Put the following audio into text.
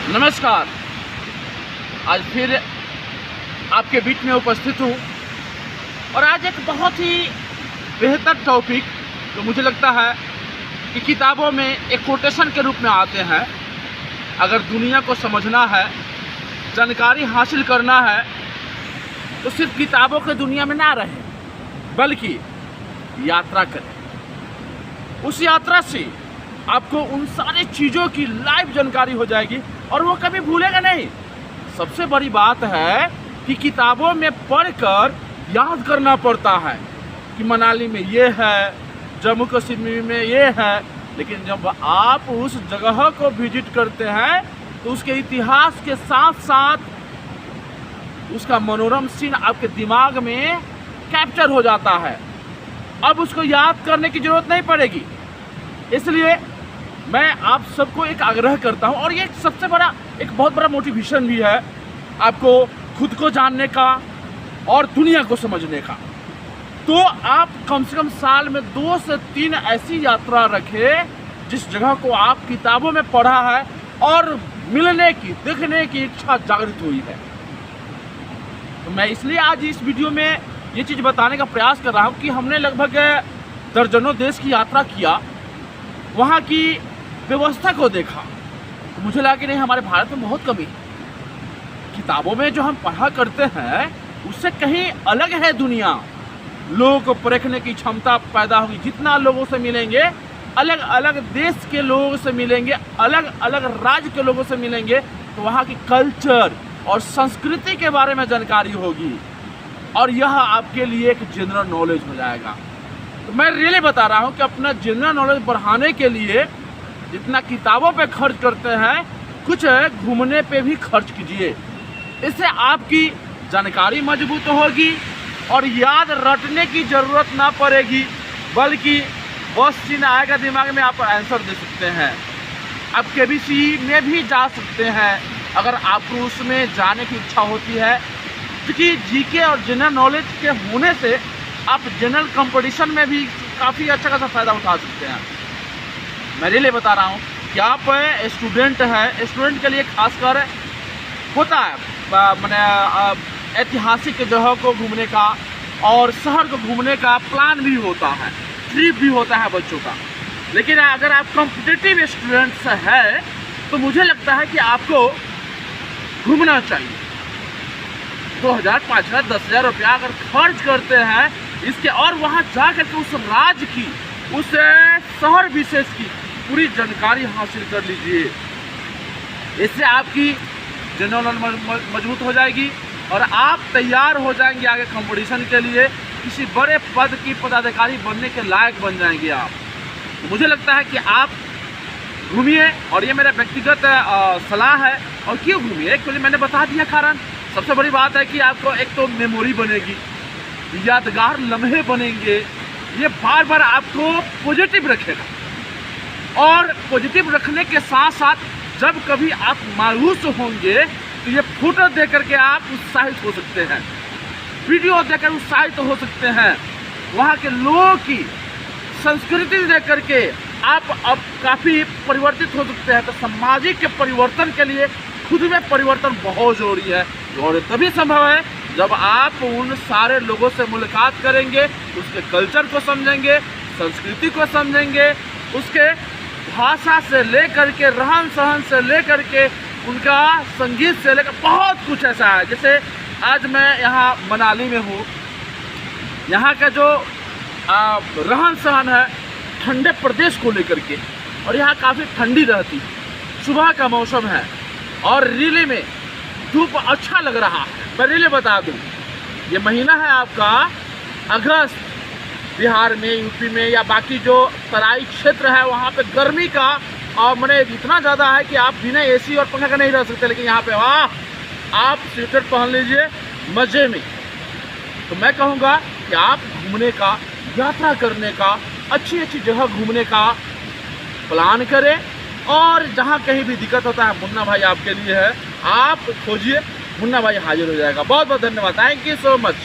नमस्कार। आज फिर आपके बीच में उपस्थित हूँ और आज एक बहुत ही बेहतर टॉपिक जो मुझे लगता है कि किताबों में एक कोटेशन के रूप में आते हैं। अगर दुनिया को समझना है, जानकारी हासिल करना है तो सिर्फ किताबों के दुनिया में ना रहे बल्कि यात्रा करें। उस यात्रा से आपको उन सारी चीज़ों की लाइव जानकारी हो जाएगी और वो कभी भूलेगा नहीं। सबसे बड़ी बात है कि किताबों में पढ़कर याद करना पड़ता है कि मनाली में ये है, जम्मू कश्मीर में ये है, लेकिन जब आप उस जगह को विजिट करते हैं तो उसके इतिहास के साथ साथ उसका मनोरम सीन आपके दिमाग में कैप्चर हो जाता है। अब उसको याद करने की ज़रूरत नहीं पड़ेगी। इसलिए मैं आप सबको एक आग्रह करता हूं और ये सबसे बड़ा एक बहुत बड़ा मोटिवेशन भी है आपको खुद को जानने का और दुनिया को समझने का। तो आप कम से कम साल में 2 से 3 ऐसी यात्रा रखें जिस जगह को आप किताबों में पढ़ा है और मिलने की, देखने की इच्छा जागृत हुई है। तो मैं इसलिए आज इस वीडियो में ये चीज़ बताने का प्रयास कर रहा हूँ कि हमने लगभग दर्जनों देश की यात्रा किया, वहाँ की व्यवस्था को देखा तो मुझे लगा कि नहीं, हमारे भारत में बहुत कमी। किताबों में जो हम पढ़ा करते हैं उससे कहीं अलग है दुनिया। लोगों को परखने की क्षमता पैदा होगी। जितना लोगों से मिलेंगे, अलग अलग देश के लोगों से मिलेंगे, अलग अलग राज्य के लोगों से मिलेंगे, तो वहाँ की कल्चर और संस्कृति के बारे में जानकारी होगी और यह आपके लिए एक जनरल नॉलेज हो जाएगा। तो मैं रियली बता रहा हूँ कि अपना जनरल नॉलेज बढ़ाने के लिए जितना किताबों पे खर्च करते हैं, कुछ घूमने पे भी खर्च कीजिए। इससे आपकी जानकारी मजबूत होगी और याद रटने की ज़रूरत ना पड़ेगी, बल्कि बस चिन्ह आएगा दिमाग में, आप आंसर दे सकते हैं। आप केबीसी में भी जा सकते हैं अगर आपको उसमें जाने की इच्छा होती है, क्योंकि जीके और जनरल नॉलेज के होने से आप जनरल कंपटीशन में भी काफ़ी अच्छा खासा फ़ायदा उठा सकते हैं। मैं रियली बता रहा हूँ कि आप स्टूडेंट है, स्टूडेंट के लिए खासकर होता है मैंने ऐतिहासिक जगह को घूमने का और शहर को घूमने का प्लान भी होता है, ट्रिप भी होता है बच्चों का। लेकिन अगर आप कॉम्पिटिटिव स्टूडेंट्स है तो मुझे लगता है कि आपको घूमना चाहिए। 2000, 5000, 10,000 रुपया अगर खर्च करते हैं इसके और वहाँ जा कर के उस राज्य की, उस शहर विशेष की पूरी जानकारी हासिल कर लीजिए। इससे आपकी जनरल नॉलेज मजबूत हो जाएगी और आप तैयार हो जाएंगे आगे कंपटीशन के लिए। किसी बड़े पद की पदाधिकारी बनने के लायक बन जाएंगे आप। तो मुझे लगता है कि आप घूमिए और ये मेरा व्यक्तिगत सलाह है। और क्यों घूमिए, एक्चुअली मैंने बता दिया कारण। सबसे बड़ी बात है कि आपको एक तो मेमोरी बनेगी, यादगार लम्हे बनेंगे, ये बार बार आपको पॉजिटिव रखेगा। और पॉजिटिव रखने के साथ साथ जब कभी आप मायूस होंगे तो ये फोटो देख करके आप उत्साहित हो सकते हैं, वीडियो देखकर उत्साहित हो सकते हैं, वहाँ के लोगों की संस्कृति देख करके आप अब काफ़ी परिवर्तित हो सकते हैं। तो सामाजिक परिवर्तन के लिए खुद में परिवर्तन बहुत ज़रूरी है और तभी संभव है जब आप उन सारे लोगों से मुलाकात करेंगे, उसके कल्चर को समझेंगे, संस्कृति को समझेंगे, उसके भाषा से लेकर के रहन सहन से लेकर के उनका संगीत से लेकर बहुत कुछ ऐसा है। जैसे आज मैं यहाँ मनाली में हूँ, यहाँ का जो रहन सहन है ठंडे प्रदेश को लेकर के, और यहाँ काफ़ी ठंडी रहती है, सुबह का मौसम है और रियली में धूप अच्छा लग रहा है। मैं रियली बता दूँ, ये महीना है आपका अगस्त। बिहार में, यूपी में या बाकी जो तराई क्षेत्र है वहाँ पे गर्मी का और मैंने इतना ज़्यादा है कि आप बिना एसी और पंखा का नहीं रह सकते। लेकिन यहाँ पे वाह, आप स्वेटर पहन लीजिए मज़े में। तो मैं कहूँगा कि आप घूमने का, यात्रा करने का, अच्छी अच्छी जगह घूमने का प्लान करें और जहाँ कहीं भी दिक्कत होता है मुन्ना भाई आपके लिए है, आप खोजिए, मुन्ना भाई हाजिर हो जाएगा। बहुत बहुत धन्यवाद, थैंक यू सो मच।